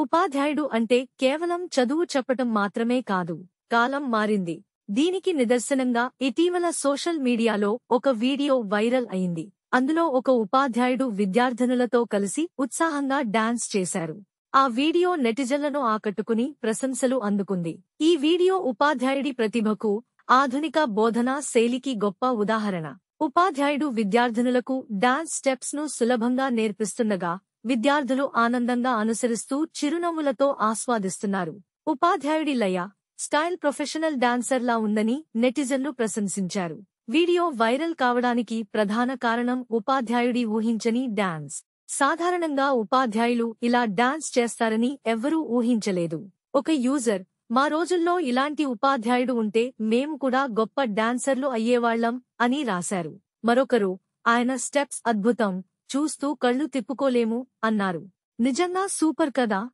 ఉపాధ్యాయుడు అంటే కేవలం చదువు చెప్పటం మాత్రమే కాదు. కాలం మారింది. దీనికి నిదర్శనంగా ఇటీవల సోషల్ మీడియాలో ఒక వీడియో వైరల్ అయింది. అందులో ఒక ఉపాధ్యాయుడు విద్యార్థినులతో కలిసి ఉత్సాహంగా డాన్స్ చేశారు. ఆ వీడియో నెటిజన్లను ఆకట్టుకుని ప్రశంసలు అందుకుంది. ఈ వీడియో ఉపాధ్యాయుడి ప్రతిభకు, ఆధునిక బోధనా శైలికి గొప్ప ఉదాహరణ. ఉపాధ్యాయుడు విద్యార్థినులకు డాన్స్ స్టెప్స్ ను సులభంగా నేర్పిస్తుండగా విద్యార్థులు ఆనందంగా అనుసరిస్తూ చిరునవ్వులతో ఆస్వాదిస్తున్నారు. ఉపాధ్యాయుడి లయ, స్టైల్ ప్రొఫెషనల్ డాన్సర్లా ఉందని నెటిజన్లు ప్రశంసించారు. వీడియో వైరల్ కావడానికి ప్రధాన కారణం ఉపాధ్యాయుడి ఊహించని డాన్స్. సాధారణంగా ఉపాధ్యాయులు ఇలా డాన్స్ చేస్తారని ఎవ్వరూ ఊహించలేదు. ఒక యూజర్, మా రోజుల్లో ఇలాంటి ఉపాధ్యాయుడు ఉంటే మేము కూడా గొప్ప డాన్సర్లు అయ్యేవాళ్లం అని రాశారు. మరొకరు, ఆయన స్టెప్స్ అద్భుతం, చూస్తూ కళ్ళు తిప్పుకోలేము అన్నారు. నిజంగా సూపర్ కదా.